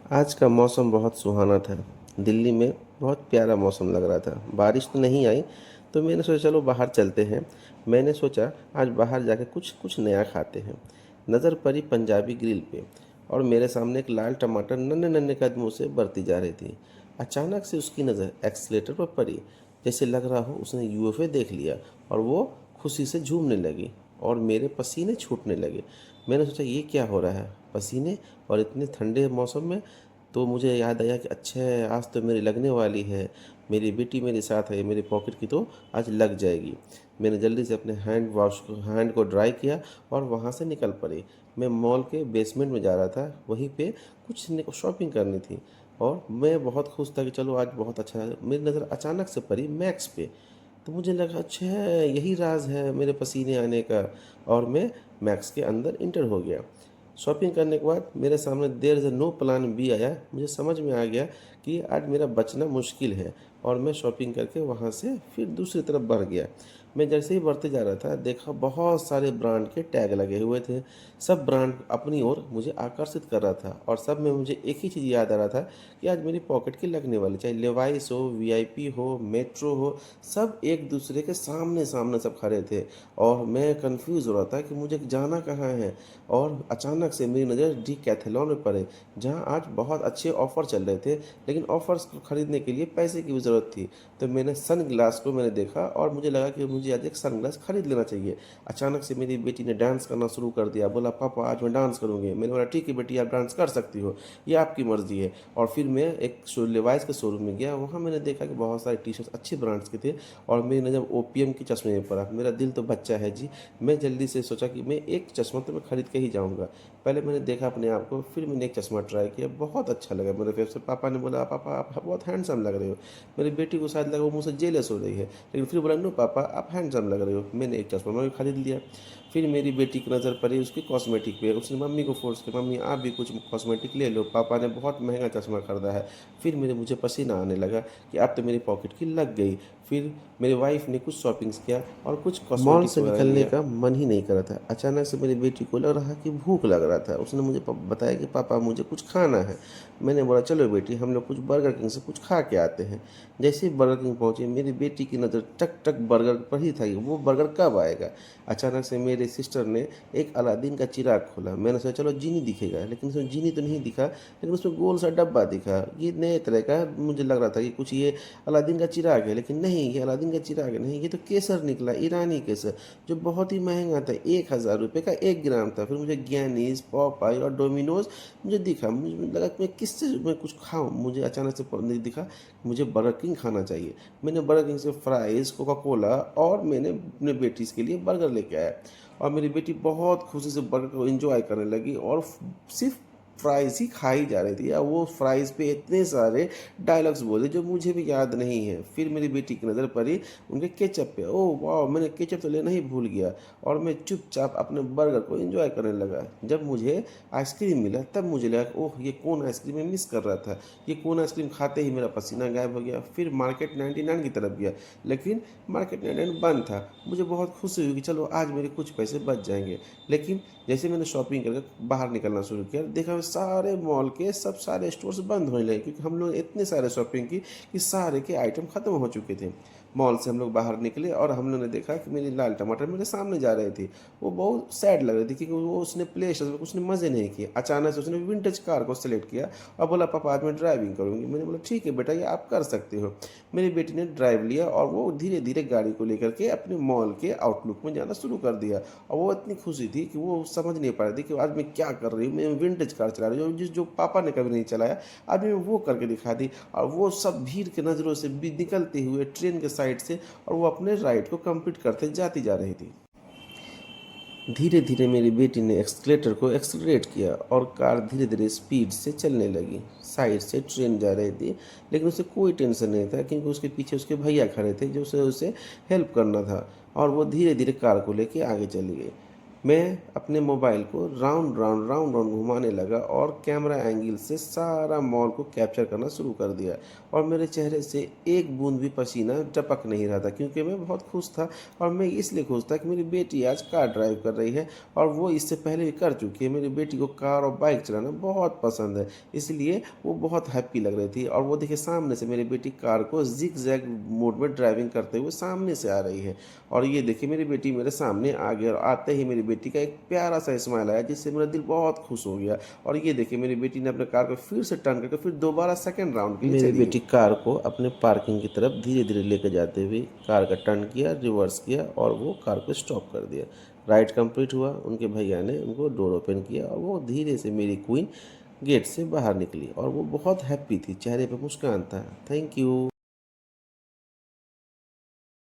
आज का मौसम बहुत सुहाना था। दिल्ली में बहुत प्यारा मौसम लग रहा था। बारिश तो नहीं आई, तो मैंने सोचा चलो बाहर चलते हैं। मैंने सोचा आज बाहर जाके कुछ कुछ नया खाते हैं। नज़र पड़ी पंजाबी ग्रिल पे, और मेरे सामने एक लाल टमाटर नन्हे नन्हे कदमों से बढ़ती जा रही थी। अचानक से उसकी नज़र एक्सीलेटर पर पड़ी, जैसे लग रहा हो उसने यूएफओ देख लिया, और वो खुशी से झूमने लगी और मेरे पसीने छूटने लगे। मैंने सोचा ये क्या हो रहा है, पसीने और इतने ठंडे मौसम में। तो मुझे याद आया कि अच्छा है, आज तो मेरी लगने वाली है। मेरी बेटी मेरे साथ है, मेरी पॉकेट की तो आज लग जाएगी। मैंने जल्दी से अपने हैंड को ड्राई किया और वहाँ से निकल पड़ी। मैं मॉल के बेसमेंट में जा रहा था, वहीं पे कुछ शॉपिंग करनी थी। और मैं बहुत खुश था कि चलो आज बहुत अच्छा है। मेरी नज़र अचानक से पड़ी मैक्स पे। तो मुझे लगा अच्छा है, यही राज है मेरे पसीने आने का। और मैं मैक्स के अंदर इंटर हो गया। शॉपिंग करने के बाद मेरे सामने there is no plan B आया। मुझे समझ में आ गया कि आज मेरा बचना मुश्किल है, और मैं शॉपिंग करके वहाँ से फिर दूसरी तरफ बढ़ गया। मैं जैसे ही बढ़ते जा रहा था, देखा बहुत सारे ब्रांड के टैग लगे हुए थे। सब ब्रांड अपनी ओर मुझे आकर्षित कर रहा था, और सब में मुझे एक ही चीज़ याद आ रहा था कि आज मेरी पॉकेट की लगने वाली, चाहे लेवाइस हो, वीआईपी हो, मेट्रो हो, सब एक दूसरे के सामने सामने सब खड़े थे। और मैं कंफ्यूज हो रहा था कि मुझे जाना कहाँ है। और अचानक से मेरी नज़र डीकैथलॉन में पड़े, जहाँ आज बहुत अच्छे ऑफ़र चल रहे थे, लेकिन ऑफ़र्स को ख़रीदने के लिए पैसे की भी ज़रूरत थी। तो मैंने सन ग्लास को मैंने देखा, और मुझे लगा कि मुझे आज एक सन ग्लास खरीद लेना चाहिए। अचानक से मेरी बेटी ने डांस करना शुरू कर दिया। बोला पापा आज मैं डांस करूँगी। मैंने बोला ठीक है बेटी, आप डांस कर सकती हो, ये आपकी मर्ज़ी है। और फिर मैं एक लेवाइस के शोरूम में गया। वहाँ मैंने देखा कि बहुत सारे टी शर्ट्स अच्छे ब्रांड्स के थे, और मेरी नज़र ओपीएम के चश्मे में पड़ा। मेरा दिल तो बच्चा है जी। मैं जल्दी से सोचा कि मैं एक चश्मा तो मैं खरीद के ही जाऊँगा। पहले मैंने देखा अपने आप को, फिर मैंने एक चश्मा ट्राई किया, बहुत अच्छा लगा मेरे फेस पे। पापा ने बोला पापा आप बहुत हैंडसम लग रहे हो। मेरी बेटी को शायद लगा वो मुझसे जेलस हो रही है, लेकिन फिर बोला नो पापा आप हैंडसम लग रहे हो। मैंने एक चश्मा मैं भी खरीद लिया। फिर मेरी बेटी की नज़र पड़ी उसकी कॉस्मेटिक पे। उसने मम्मी को फोर्स किया, मम्मी आप भी कुछ कॉस्मेटिक ले लो, पापा ने बहुत महंगा चश्मा खरीदा है। फिर मुझे पसीना आने लगा कि अब तो मेरी पॉकेट की लग गई। फिर मेरी वाइफ ने कुछ शॉपिंग्स किया और कुछ मॉल से वगैरह निकलने लिया। का मन ही नहीं कर रहा था। अचानक से मेरी बेटी को लग रहा कि भूख लग रहा था। उसने मुझे बताया कि पापा मुझे कुछ खाना है। मैंने बोला चलो बेटी हम लोग कुछ बर्गर किंग से कुछ खा के आते हैं। जैसे ही बर्गर किंग पहुंचे, मेरी बेटी की नज़र टक टक बर्गर पर ही था कि वो बर्गर कब आएगा। अचानक से मेरे सिस्टर ने एक अलादीन का चिराग खोला। मैंने सोचा चलो जीनी दिखेगा, लेकिन उसमें जीनी तो नहीं दिखा, लेकिन उसमें गोल सा डब्बा दिखा। ये नए तरह का मुझे लग रहा था कि कुछ ये अलादीन का चिराग है, लेकिन नहीं, ये अलादीन का चिराग नहीं, ये तो केसर निकला, ईरानी केसर, जो बहुत ही महंगा था। 1000 रुपये का 1 ग्राम था। फिर मुझे ज्ञानीज, पॉपाई और डोमिनोज मुझे दिखा। मुझे लगा कि मैं किससे मैं कुछ खाऊं। मुझे अचानक से दिखा मुझे बर्गर किंग खाना चाहिए। मैंने बर्गर किंग से फ्राइज़, कोका कोला, और मैंने अपने बेटीज़ के लिए बर्गर लेके आया। और मेरी बेटी बहुत खुशी से बर्गर को एंजॉय करने लगी, और सिर्फ फ्राइज़ ही खाई जा रही थी। या वो फ्राइज़ पे इतने सारे डायलॉग्स बोले जो मुझे भी याद नहीं है। फिर मेरी बेटी की नज़र पड़ी उनके केचप पे। ओह वाह, मैंने केचप तो लेना ही भूल गया, और मैं चुपचाप अपने बर्गर को एंजॉय करने लगा। जब मुझे आइसक्रीम मिला तब मुझे लगा ओह ये कौन आइसक्रीम मैं मिस कर रहा था। ये कौन आइसक्रीम खाते ही मेरा पसीना गायब हो गया। फिर मार्केट 99 की तरफ गया, लेकिन मार्केट 99 बंद था। मुझे बहुत खुशी हुई कि चलो आज मेरे कुछ पैसे बच जाएंगे। लेकिन जैसे मैंने शॉपिंग करके बाहर निकलना शुरू किया, देखा सारे मॉल के सब सारे स्टोर्स बंद होने लगे, क्योंकि हम लोग इतने सारे शॉपिंग की कि सारे के आइटम ख़त्म हो चुके थे। मॉल से हम लोग बाहर निकले, और हम लोगों ने देखा कि मेरी लाल टमाटर मेरे सामने जा रही थी। वो बहुत सैड लग रही थी, क्योंकि वो उसने प्ले स्टेशन में उसने मज़े नहीं किए। अचानक से उसने विंटेज कार को सेलेक्ट किया और बोला पापा आज मैं ड्राइविंग करूँगी। मैंने बोला ठीक है बेटा, ये आप कर सकते हो। मेरी बेटी ने ड्राइव लिया, और वो धीरे धीरे गाड़ी को लेकर के अपने मॉल के आउटलुक में जाना शुरू कर दिया। और वो इतनी खुशी थी कि वो समझ नहीं पा रही थी कि आज मैं क्या कर रही हूँ। मैं विंटेज कार चला रही हूँ, जो पापा ने कभी नहीं चलाया, आज मैं वो करके दिखा दी। और वो सब भीड़ के नज़रों से भी निकलते हुए ट्रेन के साइड से, और वो अपने राइड को कंप्लीट करते जाती जा रही थी। धीरे धीरे मेरी बेटी ने एक्सकलेटर को एक्सलरेट किया, और कार धीरे धीरे स्पीड से चलने लगी। साइड से ट्रेन जा रही थी, लेकिन उसे कोई टेंशन नहीं था, क्योंकि उसके पीछे उसके भैया खड़े थे जो उसे उसे हेल्प करना था। और वो धीरे धीरे कार को लेके आगे चली गई। मैं अपने मोबाइल को राउंड राउंड राउंड राउंड घुमाने लगा और कैमरा एंगल से सारा मॉल को कैप्चर करना शुरू कर दिया और मेरे चेहरे से एक बूंद भी पसीना टपक नहीं रहा था, क्योंकि मैं बहुत खुश था। और मैं इसलिए खुश था कि मेरी बेटी आज कार ड्राइव कर रही है और वो इससे पहले भी कर चुकी है। मेरी बेटी को कार और बाइक चलाना बहुत पसंद है, इसलिए वो बहुत हैप्पी लग रही थी। और वो देखिए सामने से मेरी बेटी कार को जिग जैग मोड में ड्राइविंग करते हुए सामने से आ रही है। और ये देखिए मेरी बेटी मेरे सामने आ गई और आते ही मेरी बेटी का एक प्यारा सा स्माइल आया, जिससे मेरा दिल बहुत खुश हो गया। और ये देखिए मेरी बेटी ने अपने कार को फिर से टर्न करके फिर दोबारा सेकंड राउंड के लिए मेरी बेटी कार को अपने पार्किंग की तरफ धीरे धीरे लेकर जाते हुए कार का टर्न किया, रिवर्स किया और वो कार को स्टॉप कर दिया। राइड कंप्लीट हुआ, उनके भैया ने उनको डोर ओपन किया और वो धीरे से मेरी क्वीन गेट से बाहर निकली और वो बहुत हैप्पी थी, चेहरे पे मुस्कान था। Thank you.